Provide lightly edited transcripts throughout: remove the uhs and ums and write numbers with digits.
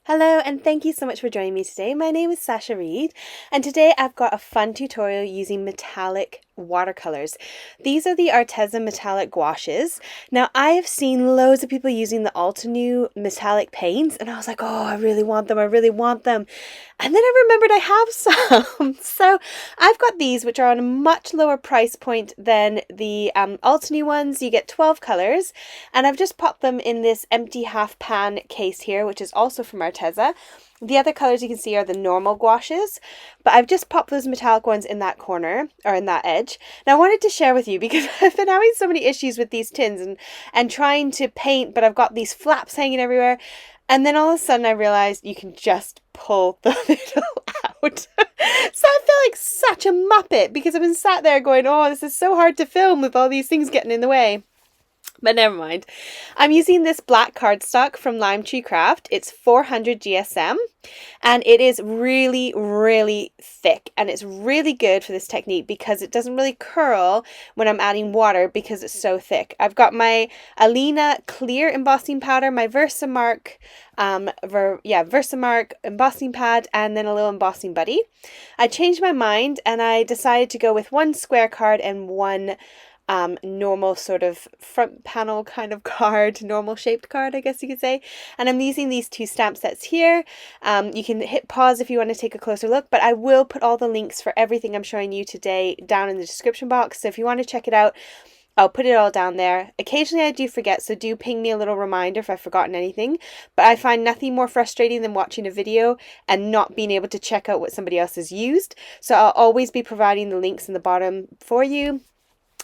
Hello and thank you so much for joining me today. My name is Sasha Reade and today I've got a fun tutorial using metallic watercolors. These are the Arteza metallic gouaches. Now I have seen loads of people using the Altenew metallic paints and I was like, oh, I really want them, I really want them. And then I remembered I have some. So I've got these which are on a much lower price point than the Altenew ones. You get 12 colors and I've just popped them in this empty half pan case here, which is also from Arteza. The other colors you can see are the normal gouaches, but I've just popped those metallic ones in that corner, or in that edge. Now I wanted to share with you because I've been having so many issues with these tins and trying to paint, but I've got these flaps hanging everywhere. And then all of a sudden I realized you can just pull the middle out. So I feel like such a muppet because I've been sat there going, oh, this is so hard to film with all these things getting in the way. But never mind. I'm using this black cardstock from Lime Tree Craft. It's 400 GSM and it is really, really thick and it's really good for this technique because it doesn't really curl when I'm adding water because it's so thick. I've got my Alina clear embossing powder, my Versamark Versamark embossing pad, and then a little embossing buddy. I changed my mind and I decided to go with one square card and one normal sort of front panel kind of card, normal shaped card, I guess you could say. And I'm using these two stamp sets here. You can hit pause if you want to take a closer look, but I will put all the links for everything I'm showing you today down in the description box. So if you want to check it out, I'll put it all down there. Occasionally I do forget, so do ping me a little reminder if I've forgotten anything. But I find nothing more frustrating than watching a video and not being able to check out what somebody else has used. So I'll always be providing the links in the bottom for you.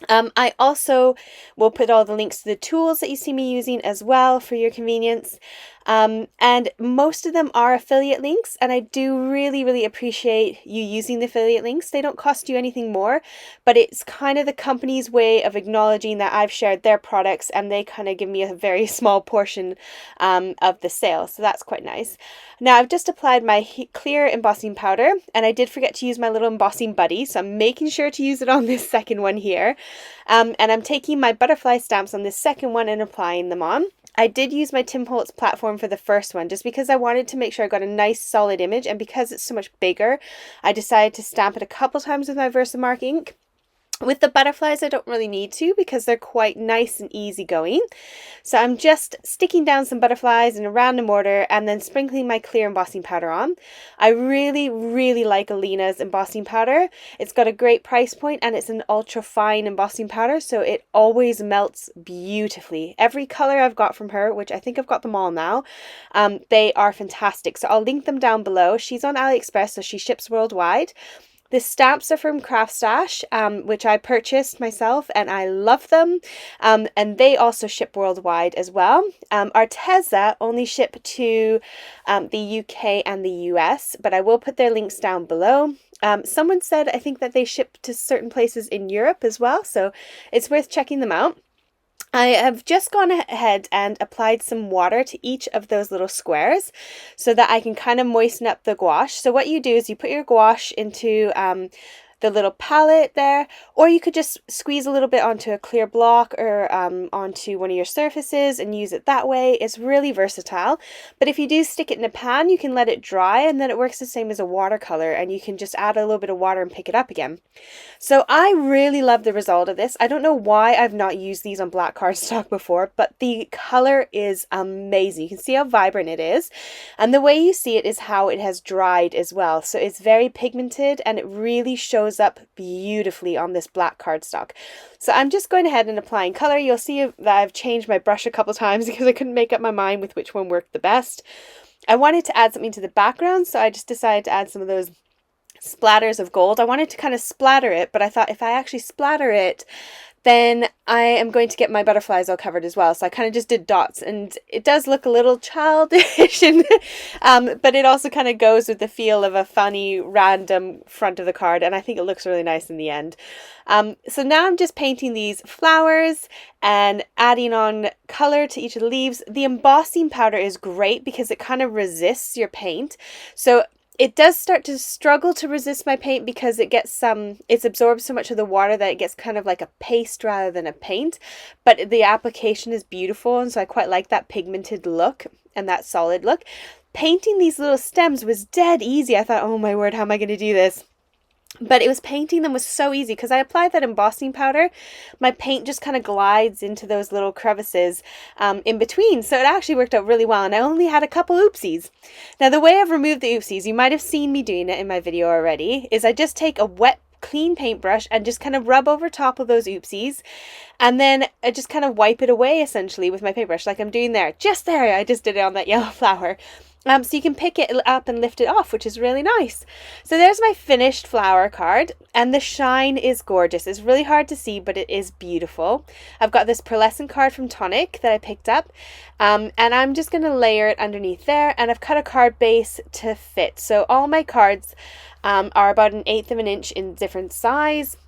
I also will put all the links to the tools that you see me using as well for your convenience. And most of them are affiliate links, and I do really, really appreciate you using the affiliate links. They don't cost you anything more, but it's kind of the company's way of acknowledging that I've shared their products and they kind of give me a very small portion of the sale. So that's quite nice. Now I've just applied my clear embossing powder and I did forget to use my little embossing buddy. So I'm making sure to use it on this second one here. And I'm taking my butterfly stamps on this second one and applying them on. I did use my Tim Holtz platform for the first one just because I wanted to make sure I got a nice solid image, and because it's so much bigger I decided to stamp it a couple times with my Versamark ink. With the butterflies, I don't really need to because they're quite nice and easy going. So I'm just sticking down some butterflies in a random order and then sprinkling my clear embossing powder on. I really, really like Alina's embossing powder. It's got a great price point and it's an ultra fine embossing powder, so it always melts beautifully. Every color I've got from her, which I think I've got them all now, they are fantastic. So I'll link them down below. She's on AliExpress, so she ships worldwide. The stamps are from Craft Stash, which I purchased myself and I love them, and they also ship worldwide as well. Arteza only ship to the UK and the US, but I will put their links down below. Someone said I think that they ship to certain places in Europe as well, so it's worth checking them out. I have just gone ahead and applied some water to each of those little squares so that I can kind of moisten up the gouache. So what you do is you put your gouache into the little palette there, or you could just squeeze a little bit onto a clear block or onto one of your surfaces and use it that way. It's really versatile. But if you do stick it in a pan, you can let it dry and then it works the same as a watercolor and you can just add a little bit of water and pick it up again. So I really love the result of this. I don't know why I've not used these on black cardstock before, but the color is amazing. You can see how vibrant it is. And the way you see it is how it has dried as well. So it's very pigmented and it really shows up beautifully on this black cardstock. So I'm just going ahead and applying color. You'll see that I've changed my brush a couple times because I couldn't make up my mind with which one worked the best. I wanted to add something to the background, so I just decided to add some of those splatters of gold. I wanted to kind of splatter it, but I thought if I actually splatter it, then I am going to get my butterflies all covered as well. So I kind of just did dots, and it does look a little childish, and, but it also kind of goes with the feel of a funny random front of the card, and I think it looks really nice in the end. So now I'm just painting these flowers and adding on color to each of the leaves. The embossing powder is great because it kind of resists your paint. So It does start to struggle to resist my paint because it gets it's absorbed so much of the water that it gets kind of like a paste rather than a paint, but the application is beautiful, and so I quite like that pigmented look and that solid look. Painting these little stems was dead easy. I thought, oh my word, how am I going to do this? But it was painting them was so easy because I applied that embossing powder. My paint just kind of glides into those little crevices in between. So it actually worked out really well, and I only had a couple oopsies. Now the way I've removed the oopsies, you might have seen me doing it in my video already, is I just take a wet clean paintbrush and just kind of rub over top of those oopsies, and then I just kind of wipe it away essentially with my paintbrush like I'm doing there. Just there, I just did it on that yellow flower. So you can pick it up and lift it off, which is really nice. So there's my finished flower card, and the shine is gorgeous. It's really hard to see, but it is beautiful. I've got this pearlescent card from Tonic that I picked up, and I'm just going to layer it underneath there, and I've cut a card base to fit. So all my cards are about 1/8 of an inch in different size,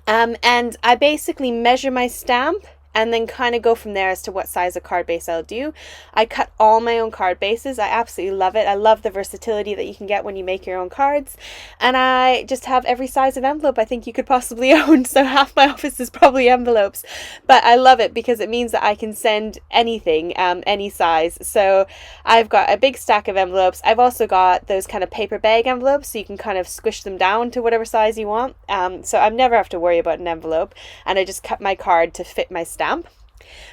and I basically measure my stamp and then kind of go from there as to what size of card base I'll do. I cut all my own card bases. I absolutely love it. I love the versatility that you can get when you make your own cards. And I just have every size of envelope I think you could possibly own. So half my office is probably envelopes. But I love it because it means that I can send anything, any size. So I've got a big stack of envelopes. I've also got those kind of paper bag envelopes, so you can kind of squish them down to whatever size you want. So I never have to worry about an envelope. And I just cut my card to fit my stamp.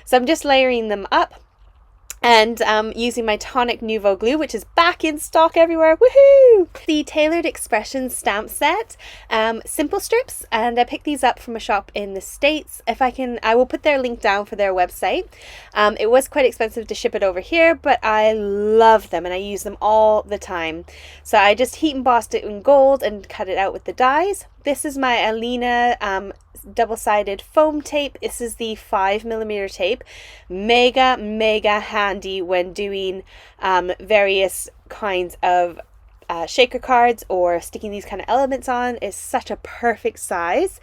So I'm just layering them up and using my Tonic Nouveau glue, which is back in stock everywhere. Woohoo! The Tailored Expressions stamp set, simple strips, and I picked these up from a shop in the States. If I can, I will put their link down for their website. It was quite expensive to ship it over here, but I love them and I use them all the time. So I just heat embossed it in gold and cut it out with the dies. This is my Alina double-sided foam tape. This is the 5mm tape. Mega handy when doing various kinds of shaker cards or sticking these kind of elements on. Is such a perfect size.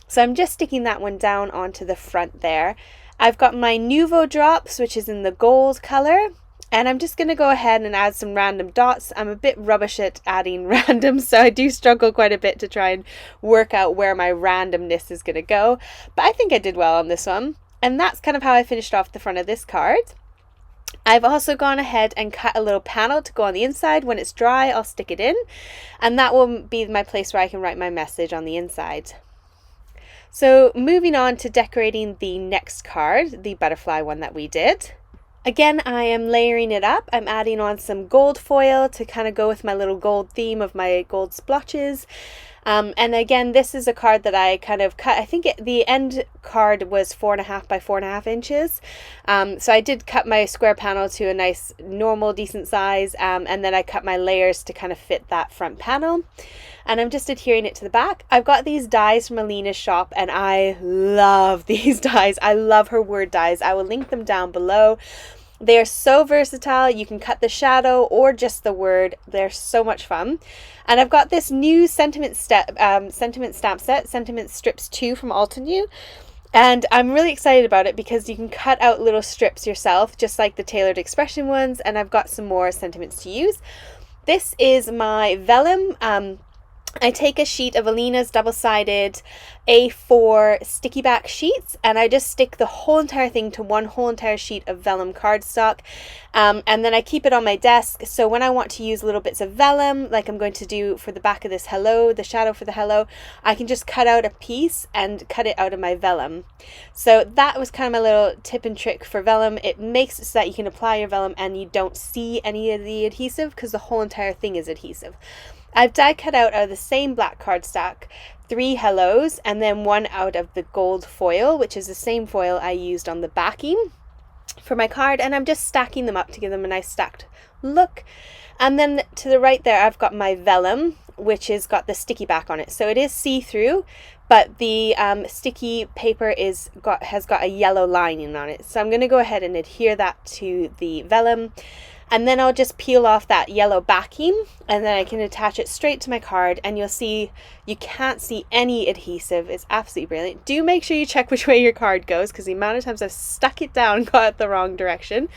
So I'm just sticking that one down onto the front there. I've got my Nouveau drops, which is in the gold color. And I'm just going to go ahead and add some random dots. I'm a bit rubbish at adding random, so I do struggle quite a bit to try and work out where my randomness is going to go. But I think I did well on this one. And that's kind of how I finished off the front of this card. I've also gone ahead and cut a little panel to go on the inside. When it's dry, I'll stick it in. And that will be my place where I can write my message on the inside. So moving on to decorating the next card, the butterfly one that we did. Again, I am layering it up. I'm adding on some gold foil to kind of go with my little gold theme of my gold splotches. And again, this is a card that I kind of cut. I think the end card was 4.5 by 4.5 inches. So I did cut my square panel to a nice, normal, decent size. And then I cut my layers to kind of fit that front panel. And I'm just adhering it to the back. I've got these dies from Alina's shop, and I love these dies. I love her word dies. I will link them down below. They are so versatile. You can cut the shadow or just the word. They're so much fun. And I've got this new sentiment stamp set, Sentiment Strips 2 from Altenew. And I'm really excited about it because you can cut out little strips yourself, just like the Tailored Expression ones. And I've got some more sentiments to use. This is my vellum. I take a sheet of Alina's double-sided A4 sticky back sheets, and I just stick the whole entire thing to one whole entire sheet of vellum cardstock, and then I keep it on my desk. So when I want to use little bits of vellum, like I'm going to do for the back of this hello, the shadow for the hello, I can just cut out a piece and cut it out of my vellum. So that was kind of my little tip and trick for vellum. It makes it so that you can apply your vellum and you don't see any of the adhesive because the whole entire thing is adhesive. I've die cut out of the same black cardstock 3 hellos and then one out of the gold foil, which is the same foil I used on the backing for my card, and I'm just stacking them up to give them a nice stacked look. And then to the right there I've got my vellum, which has got the sticky back on it, so it is see-through, but the sticky paper has got a yellow lining on it. So I'm going to go ahead and adhere that to the vellum. And then I'll just peel off that yellow backing, and then I can attach it straight to my card, and you'll see you can't see any adhesive. It's absolutely brilliant. Do make sure you check which way your card goes, because the amount of times I've stuck it down and got it the wrong direction.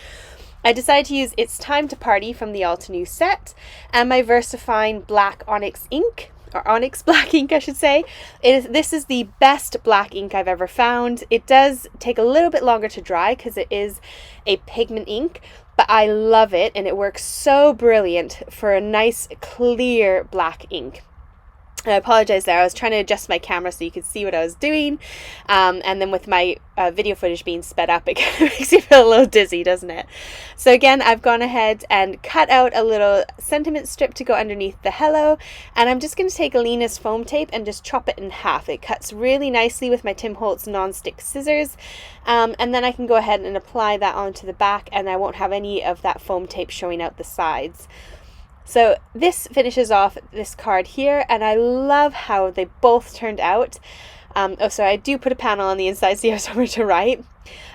I decided to use It's Time to Party from the Altenew set and my VersaFine black onyx ink, or onyx black ink I should say. This is the best black ink I've ever found. It does take a little bit longer to dry because it is a pigment ink, but I love it and it works so brilliant for a nice clear black ink. I apologize there, I was trying to adjust my camera so you could see what I was doing, and then with my video footage being sped up, it kind of makes you feel a little dizzy, doesn't it? So again, I've gone ahead and cut out a little sentiment strip to go underneath the hello, and I'm just going to take Alina's foam tape and just chop it in half. It cuts really nicely with my Tim Holtz non-stick scissors, and then I can go ahead and apply that onto the back, and I won't have any of that foam tape showing out the sides. So this finishes off this card here, and I love how they both turned out. So I do put a panel on the inside so you have somewhere to write.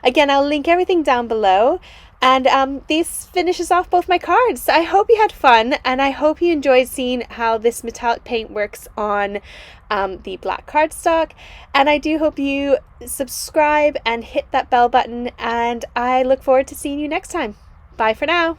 Again, I'll link everything down below, and this finishes off both my cards. So I hope you had fun, and I hope you enjoyed seeing how this metallic paint works on the black cardstock. And I do hope you subscribe and hit that bell button, and I look forward to seeing you next time. Bye for now.